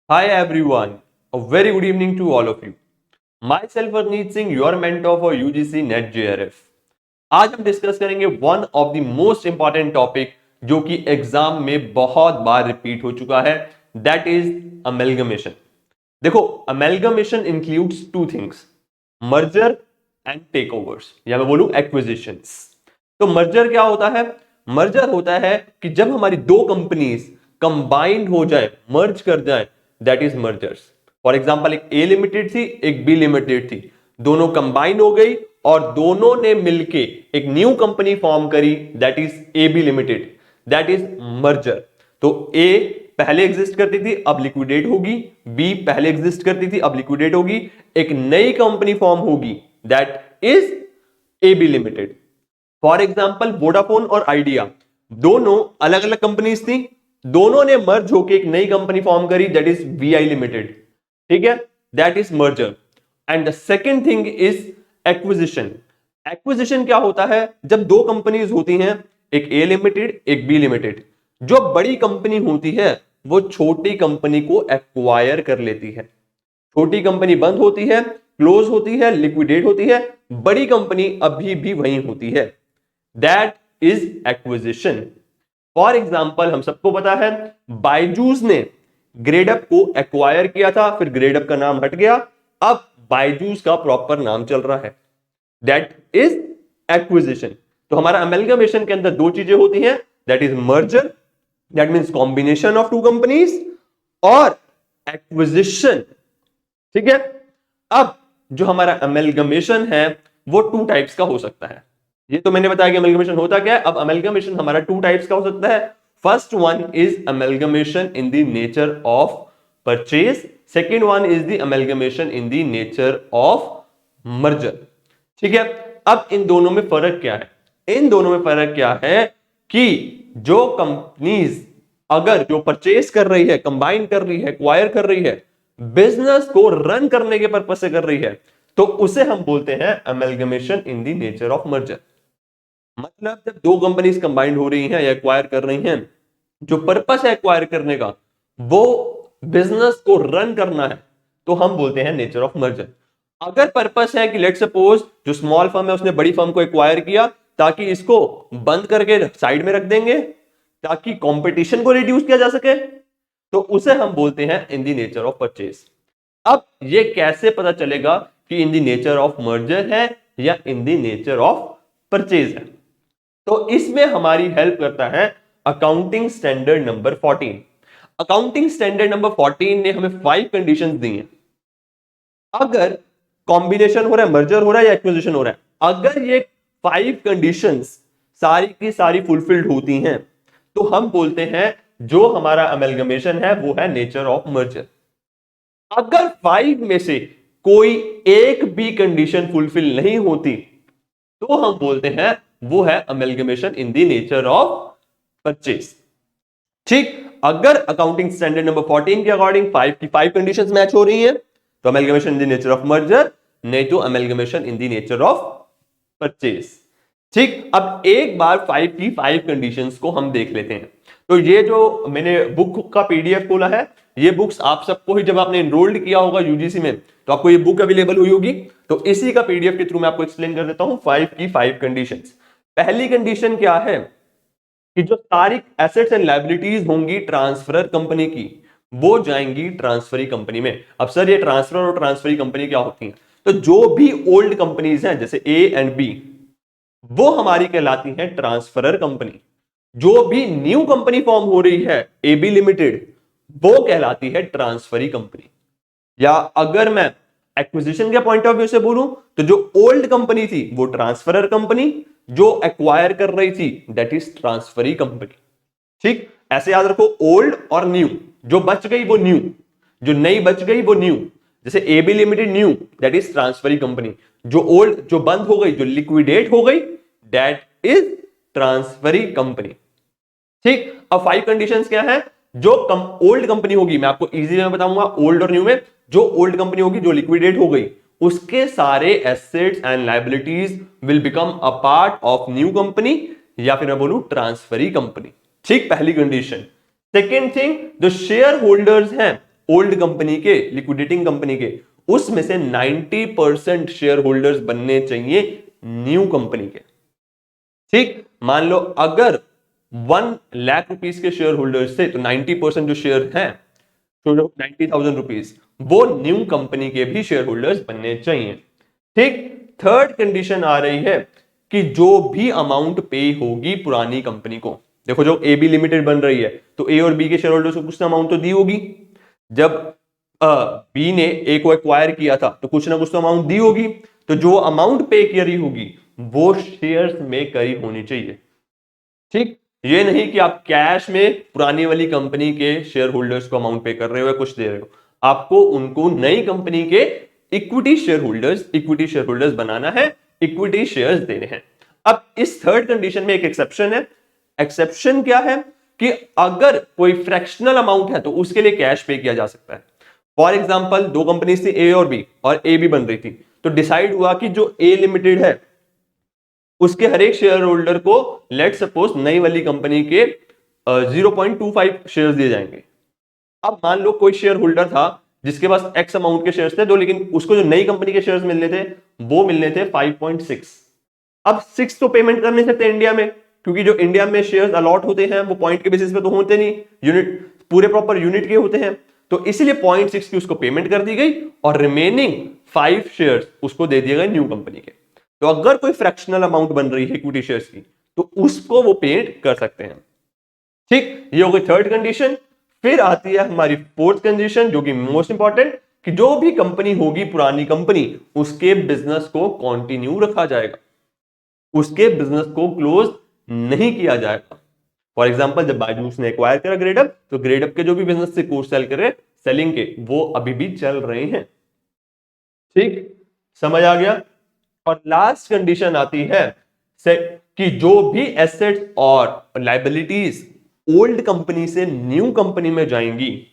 Hi everyone, a very good evening to all of you. Myself Arneet Singh, your mentor for UGC NET JRF. आज हम discuss करेंगे one of the most important topic जो कि exam में बहुत बार repeat हो चुका है, दैट इज अमेलगमेशन. देखो, amalgamation includes two things, merger and takeovers, या मैं बोलूं एक्विजिशंस. तो मर्जर क्या होता है? मर्जर होता है कि जब हमारी दो कंपनीज कंबाइंड हो जाए, मर्ज कर जाए, that is mergers. For example, एक ए लिमिटेड थी, एक बी लिमिटेड थी, दोनों कंबाइन हो गई और दोनों ने मिलके एक न्यू कंपनी फॉर्म करी, that is A B limited, that is merger. तो ए पहले एग्जिस्ट करती थी, अब लिक्विडेट होगी. बी पहले एग्जिस्ट करती थी, अब लिक्विडेट होगी. एक नई कंपनी फॉर्म होगी, that is A B limited. For example, Vodafone और आइडिया दोनों अलग अलग कंपनीज थी, दोनों ने मर्ज होकर एक नई कंपनी फॉर्म करी, दैट इज वीआई लिमिटेड. ठीक है, that is merger. And the second thing is acquisition. Acquisition क्या होता है? जब दो कंपनीज होती हैं, एक ए लिमिटेड एक बी लिमिटेड, जो बड़ी कंपनी होती है वो छोटी कंपनी को एक्वायर कर लेती है. छोटी कंपनी बंद होती है, क्लोज होती है, लिक्विडेट होती है, बड़ी कंपनी अभी भी वहीं होती है, that is acquisition. For example, हम सबको पता है बायजूस ने ग्रेडअप को एक्वायर किया था, फिर ग्रेडअप का नाम हट गया, अब बायजूस का प्रॉपर नाम चल रहा है, दैट इज एक्विजिशन. तो हमारा अमेलगमेशन के अंदर दो चीजें होती हैं, that is merger, that means combination of two companies, और एक्विजिशन. ठीक है. अब जो हमारा अमेलगमेशन है वो टू टाइप्स का हो सकता है. ये तो मैंने बताया कि अमेलगमेशन होता क्या है. अब अमेलगमेशन हमारा टू टाइप्स का हो सकता है. First one is amalgamation in the nature of purchase, second one is the amalgamation in the nature of merger. ठीक है. अब इन दोनों में फर्क क्या है? इन दोनों में फर्क क्या है कि जो कंपनीज अगर जो परचेज कर रही है, कंबाइन कर रही है, एक्वायर कर रही है, बिजनेस को रन करने के पर्पज से कर रही है, तो उसे हम बोलते हैं amalgamation in the nature of merger. मतलब जब दो कंपनीज कंबाइंड हो रही हैं या एक्वायर कर रही हैं, जो पर्पस है एक्वायर करने का वो बिजनेस को रन करना है, तो हम बोलते हैं नेचर ऑफ मर्जर. अगर पर्पस है कि लेट सपोज जो स्मॉल फर्म है उसने बड़ी फर्म को एक्वायर किया ताकि इसको बंद करके साइड में रख देंगे ताकि कंपटीशन को रिड्यूस किया जा सके, तो उसे हम बोलते हैं in the nature of purchase. अब ये कैसे पता चलेगा कि in the nature of merger है या in the nature of purchase है? तो इसमें हमारी हेल्प करता है accounting standard number 14. Accounting standard number 14 ने हमें 5 कंडीशंस दी हैं. अगर कॉम्बिनेशन हो रहा है, मर्जर हो रहा है या एक्विजिशन हो रहा है, अगर ये 5 कंडीशंस सारी की सारी फुलफिल्ड होती हैं, तो हम बोलते हैं जो हमारा अमेलगमेशन है वो है नेचर ऑफ मर्जर. अगर 5 में से कोई एक भी कंडीशन फुलफिल नहीं होती, तो हम बोलते हैं वो है amalgamation in the nature of purchase. ठीक. अगर अकाउंटिंग स्टैंडर्ड नंबर 14 के अकॉर्डिंग 5 की 5 कंडीशंस मैच हो रही हैं, तो amalgamation in the nature of merger, नहीं तो amalgamation in the nature of purchase. ठीक. अब एक बार 5 की 5 कंडीशंस को हम देख लेते हैं. तो ये जो मैंने बुक का पीडीएफ खोला है, ये बुक्स आप सबको ही जब आपने एनरोल्ड किया होगा यूजीसी में, तो आपको ये बुक अवेलेबल हुई होगी. तो इसी का पीडीएफ के थ्रू मैं आपको एक्सप्लेन कर देता हूं 5 की 5 कंडीशंस. पहली कंडीशन क्या है कि जो सारी एसेट्स एंड लायबिलिटीज होंगी ट्रांसफरर कंपनी की, वो जाएंगी ट्रांसफरी कंपनी में. अब सर ये ट्रांसफर और ट्रांसफरी कंपनी क्या होती है? तो जो भी ओल्ड कंपनीज हैं जैसे ए एंड बी, वो हमारी कहलाती हैं ट्रांसफरर कंपनी. जो भी न्यू कंपनी फॉर्म हो रही है एबी लिमिटेड, वो कहलाती है ट्रांसफरी कंपनी. या अगर मैं एक्विजिशन के पॉइंट ऑफ व्यू से बोलूं, तो जो ओल्ड कंपनी थी वो ट्रांसफरर कंपनी, जो एक्वायर कर रही थी दैट इज ट्रांसफरी कंपनी. ठीक. ऐसे याद रखो, ओल्ड और न्यू, जो बच गई वो न्यू, जो नई बच गई वो न्यू. जैसे A B limited new, that is transferee company. जो ओल्ड, जो बंद हो गई, जो लिक्विडेट हो गई, दैट इज ट्रांसफरी कंपनी. ठीक. अब 5 कंडीशंस क्या है? जो ओल्ड कंपनी होगी, मैं आपको इजी में बताऊंगा ओल्ड और न्यू में, जो ओल्ड कंपनी होगी जो लिक्विडेट हो गई, उसके सारे assets and liabilities will become a part of new company, या फिर मैं बोलूं ट्रांसफरी कंपनी. ठीक. पहली कंडीशन. सेकेंड थिंग, जो शेयर होल्डर्स हैं ओल्ड कंपनी के, लिक्विडेटिंग कंपनी के, उसमें से 90% शेयर होल्डर्स बनने चाहिए न्यू कंपनी के। ठीक, मान लो अगर 1 लाख रुपीस के शेयर होल्डर्स थे तो 90% जो शेयर हैं, तो 90,000 रुपीज, वो न्यू कंपनी के भी शेयर होल्डर्स बनने चाहिए। ठीक, थर्ड कंडीशन आ रही है कि जो भी अमाउंट पे होगी पुरानी कंपनी को, देखो जो ए बी लिमिटेड बन रही है तो ए और बी के शेयर होल्डर्स को कुछ ना अमाउंट तो दी होगी। जब बी ने ए को एक्वायर किया था तो कुछ ना कुछ तो अमाउंट दी होगी, तो जो अमाउंट पे करी होगी वो शेयर्स में करी होनी चाहिए। ठीक, ये नहीं कि आप कैश में पुरानी वाली कंपनी के शेयर होल्डर्स को अमाउंट पे कर रहे हो या कुछ दे रहे हो, आपको उनको नई कंपनी के इक्विटी शेयर होल्डर्स बनाना है, इक्विटी शेयर्स देने हैं। अब इस थर्ड कंडीशन में एक एक्सेप्शन है। एक्सेप्शन क्या है कि अगर कोई फ्रैक्शनल अमाउंट है तो उसके लिए कैश पे किया जा सकता है। फॉर एग्जांपल दो कंपनीज थी ए और बी, और ए बी बन रही थी, तो डिसाइड हुआ कि जो ए लिमिटेड है उसके हर एक शेयर होल्डर को लेट सपोज नई वाली कंपनी के 0.25 शेयर्स दिए जाएंगे। अब मान लो कोई शेयर होल्डर था जिसके पास एक्स अमाउंट के शेयर्स थे, दो, लेकिन उसको जो नई कंपनी के शेयर्स मिलने थे वो मिलने थे 5.6। अब 6 तो पेमेंट कर नहीं सकते इंडिया में, क्योंकि जो इंडिया में शेयर्स अलॉट होते हैं वो पॉइंट के बेसिस पे तो होते नहीं, यूनिट पूरे प्रॉपर यूनिट के होते हैं। तो इसलिए 0.6 की उसको पेमेंट कर दी गई और रिमेनिंग 5 शेयर्स उसको दे दिए गए न्यू कंपनी के। तो अगर कोई फ्रैक्शनल अमाउंट बन रही है इक्विटी शेयर्स की तो उसको वो पेड कर सकते हैं। ठीक, ये हो गई थर्ड कंडीशन। फिर आती है हमारी फोर्थ कंडीशन जो कि मोस्ट इंपॉर्टेंट, कि जो भी कंपनी होगी पुरानी कंपनी उसके बिजनेस को कंटिन्यू रखा जाएगा, उसके बिजनेस को क्लोज नहीं किया जाएगा। फॉर एग्जांपल जब बायजूस ने एक्वायर करा ग्रेडअप, तो ग्रेडअप के जो भी बिजनेस से कोर्स सेल करे सेलिंग के, वो अभी भी चल रहे हैं। ठीक, समझ आ गया। और लास्ट कंडीशन आती है कि जो भी एसेट्स और लायबिलिटीज ओल्ड कंपनी से न्यू कंपनी में जाएंगी,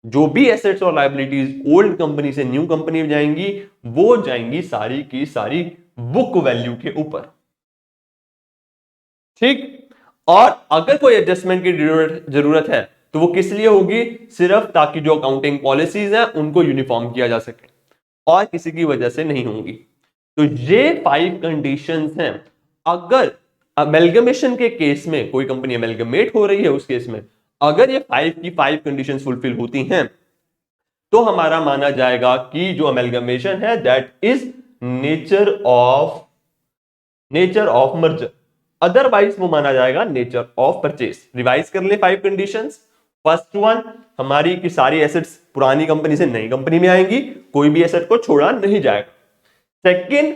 जो भी एसेट्स और लायबिलिटीज ओल्ड कंपनी से न्यू कंपनी में जाएंगी, वो जाएंगी सारी की सारी बुक वैल्यू के ऊपर। ठीक, और अगर कोई एडजस्टमेंट की जरूरत है तो वो किस लिए होगी, सिर्फ ताकि जो अकाउंटिंग पॉलिसीज हैं उनको यूनिफॉर्म किया जा सके, और किसी की वजह से नहीं होंगी। तो ये 5 कंडीशंस हैं। अगर अमेलगमेशन के केस में कोई कंपनी अमेलगमेट हो रही है, उस केस में अगर ये 5 की 5 कंडीशंस फुलफिल होती हैं तो हमारा माना जाएगा कि जो अमेलगमेशन है that is nature of merger, otherwise वो माना जाएगा नेचर ऑफ परचेज। रिवाइज कर ले 5 कंडीशंस। फर्स्ट वन हमारी की सारी एसेट्स पुरानी कंपनी से नई कंपनी में आएंगी, कोई भी एसेट को छोड़ा नहीं जाएगा। सेकंड,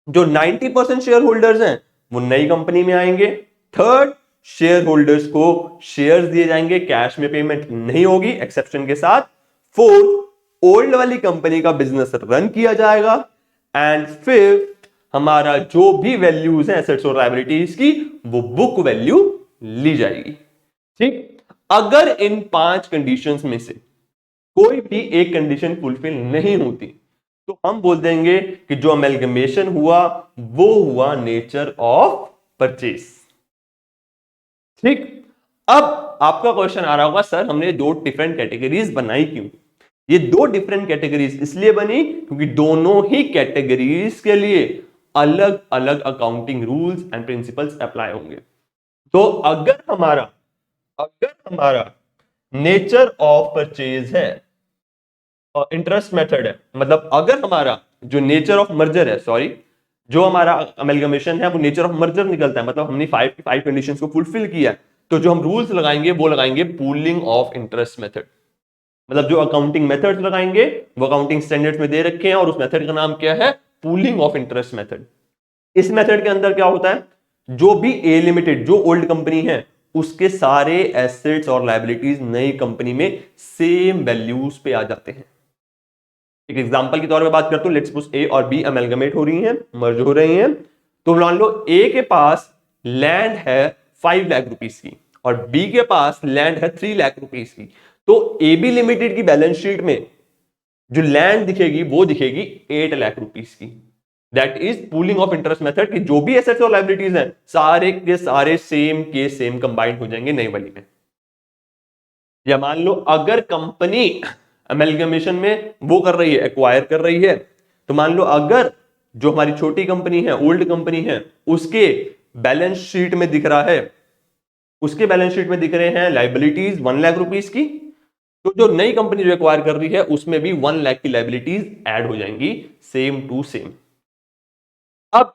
जो 90% शेयर होल्डर्स हैं वो नई कंपनी में आएंगे। थर्ड, शेयर होल्डर्स को शेयर्स दिए जाएंगे, कैश में पेमेंट नहीं होगी एक्सेप्शन के साथ। फोर्थ, ओल्ड वाली कंपनी का बिजनेस रन किया जाएगा। एंड फिफ्थ, हमारा जो भी वैल्यूज है एसेट्स और लायबिलिटीज की वो बुक वैल्यू ली जाएगी। ठीक, अगर इन 5 कंडीशंस में से कोई भी एक कंडीशन फुलफिल नहीं होती तो हम बोल देंगे कि जो अमेलगमेशन हुआ वो हुआ नेचर ऑफ परचेज। ठीक, अब आपका क्वेश्चन आ रहा होगा सर हमने 2 डिफरेंट कैटेगरीज बनाई क्यों? ये 2 डिफरेंट कैटेगरीज इसलिए बनी क्योंकि दोनों ही कैटेगरीज के लिए अलग अलग accounting rules and principles apply होंगे। तो अगर हमारा नेचर ऑफ परचेज है और इंटरेस्ट मेथड है, मतलब अगर हमारा जो नेचर ऑफ मर्जर है, सॉरी, जो हमारा अमेलगमेशन है वो नेचर ऑफ मर्जर निकलता है, मतलब हमने 5 कंडीशंस को फुलफिल किया, तो जो हम रूल्स लगाएंगे वो लगाएंगे पूलिंग ऑफ इंटरेस्ट मेथड। मतलब जो अकाउंटिंग मेथड्स लगाएंगे वो अकाउंटिंग स्टैंडर्ड्स में दे रखे हैं और उस मेथड का नाम क्या है, पूलिंग ऑफ इंटरेस्ट मेथड। इस मेथड के अंदर क्या होता है, जो भी ए लिमिटेड जो ओल्ड कंपनी है उसके सारे एसेट्स और लायबिलिटीज नई कंपनी में सेम वैल्यूज पे आ जाते हैं। एक एग्जांपल के तौर पे बात करता हूं, लेट्स सपोज ए और बी अमेलगमेट हो रही हैं, मर्ज हो रही हैं, तो मान लो ए के पास लैंड है 5 लाख रुपीस की और बी के पास लैंड है 3 लाख रुपीस की। तो ए बी लिमिटेड की बैलेंस शीट में जो लैंड दिखेगी वो दिखेगी 8 लाख रुपीस की। That is pooling of interest method कि जो भी एसेट्स और लायबिलिटीज हैं सारे के सारे सेम के सेम कंबाइंड हो जाएंगे नई वाली में। या मान लो अगर कंपनी अमेलगमेशन में वो कर रही है, एक्वायर कर रही है, तो मान लो अगर जो हमारी छोटी कंपनी है, ओल्ड कंपनी है, उसके बैलेंस शीट में दिख रहा है, उसके बैलेंस शीट में दिख रहे हैं लाइबिलिटीज 1 लाख रुपीस की, तो जो नई कंपनी जो एक्वायर कर रही है उसमें भी 1 लाख की लाइबिलिटीज ऐड हो जाएंगी, सेम टू सेम। अब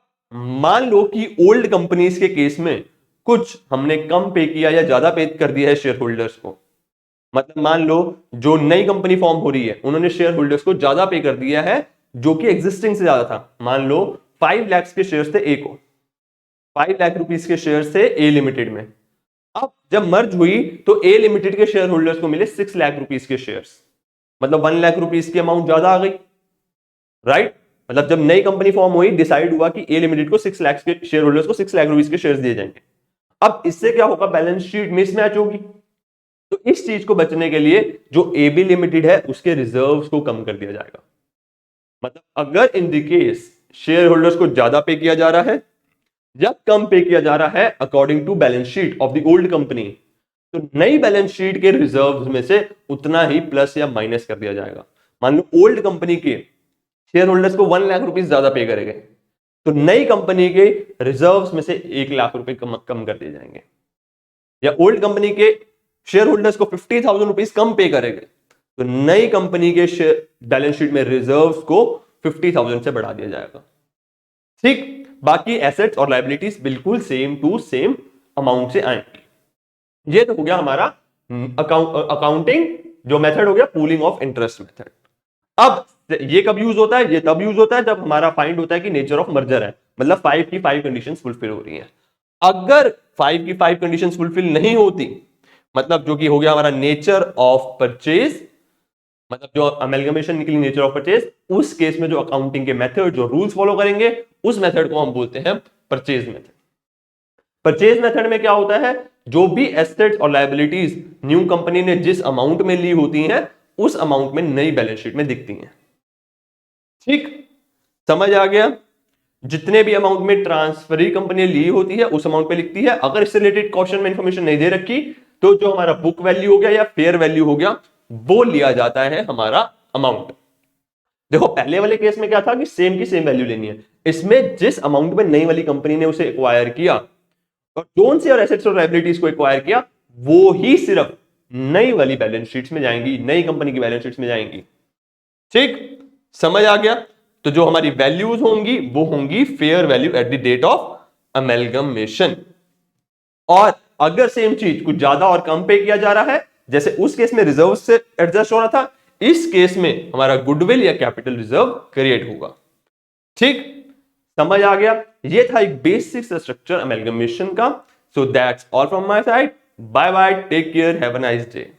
मान लो कि ओल्ड कंपनीज के केस में कुछ हमने कम पे किया या ज्यादा पे कर दिया है शेयर होल्डर्स को, मतलब मान लो जो नई कंपनी फॉर्म हो रही है उन्होंने शेयर होल्डर्स को ज्यादा पे कर दिया है जो कि एग्जिस्टिंग से ज्यादा था। मान लो 5 लाख के शेयर थे ए को, 5 लाख रुपीस के शेयर थे ए लिमिटेड में। अब जब मर्ज हुई तो ए लिमिटेड के शेयर होल्डर्स को मिले 6 लाख रुपीस के शेयर्स, मतलब 1 लाख रुपीस की अमाउंट ज्यादा आ गई, राइट। मतलब जब नई कंपनी फॉर्म हुई, डिसाइड हुआ कि ए लिमिटेड को 6 लाख के शेयर होल्डर्स को 6 लाख रुपीस के शेयर्स दिए जाएंगे। अब इससे क्या होगा, बैलेंस शीट मिसमैच होगी। तो इस चीज को बचने के लिए जो एबी लिमिटेड है उसके रिजर्व्स को कम कर दिया जाएगा। मतलब अगर in the case share holders को ज्यादा पे किया जा रहा है या कम पे किया जा रहा है according to balance sheet of the old company, तो नई बैलेंस शीट के रिजर्व्स में से उतना ही प्लस या माइनस कर दिया जाएगा। मान लो ओल्ड कंपनी के शेयर होल्डर्स को 1 लाख रुपीस ज्यादा पे करे गए, तो नई कंपनी के रिजर्व्स में से 1 लाख रुपए कम कर दिए जाएंगे। या ओल्ड कंपनी के शेयर होल्डर्स को 50,000 रुपीस कम पे करेंगे, तो नई कंपनी के बैलेंस शीट में रिजर्व्स को 50,000 से बढ़ा दिया जाएगा। ठीक, बाकी एसेट्स और लायबिलिटीज बिल्कुल सेम टू सेम अमाउंट से आएंगे। ये तो हो गया हमारा अकाउंटिंग जो मेथड हो गया, पूलिंग ऑफ इंटरेस्ट मेथड। अब ये कब यूज होता है, ये तब यूज होता है जब हमारा फाइंड होता है कि नेचर ऑफ मर्जर है, मतलब 5 की 5 कंडीशंस फुलफिल हो रही हैं। अगर 5 की 5 कंडीशंस फुलफिल नहीं होती, मतलब जो कि हो गया हमारा नेचर ऑफ परचेज, मतलब जो अमेलगमेशन निकली नेचर ऑफ परचेज, उस केस में जो अकाउंटिंग के मेथड जो रूल्स फॉलो करेंगे उस मेथड को हम बोलते हैं परचेज मेथड। परचेज मेथड में क्या होता है, जो भी एसेट्स और लायबिलिटीज न्यू कंपनी ने जिस अमाउंट में ली होती हैं उस अमाउंट में नई बैलेंस शीट में दिखती हैं। ठीक, समझ आ गया। जितने भी अमाउंट में ट्रांसफरी कंपनी ली होती है उस अमाउंट पे लिखती है। अगर इससे रिलेटेड क्वेश्चन में इंफॉर्मेशन नहीं दे रखी तो जो हमारा बुक वैल्यू हो गया या फेयर वैल्यू हो गया वो लिया जाता है हमारा अमाउंट। देखो पहले वाले केस में क्या था कि सेम की सेम वैल्यू लेनी है, इसमें जिस अमाउंट में नई वाली कंपनी ने उसे एक्वायर किया और कौन से और एसेट्स और लायबिलिटीज को एक्वायर किया वो ही सिर्फ नई वाली बैलेंस शीट्स में जाएंगी, नई कंपनी की बैलेंस शीट्स में जाएंगी। ठीक, समझ आ गया। तो जो हमारी वैल्यूज होंगी वो होंगी fair value at the date of amalgamation. और अगर सेम चीज कुछ ज्यादा और कम पे किया जा रहा है, जैसे उस केस में रिजर्व से एडजस्ट हो रहा था, इस केस में हमारा गुडविल या कैपिटल रिजर्व क्रिएट होगा। ठीक, समझ आ गया। ये था एक बेसिक स्ट्रक्चर अमेलगमेशन का। So that's all from my side. Bye bye, take care, have a nice day.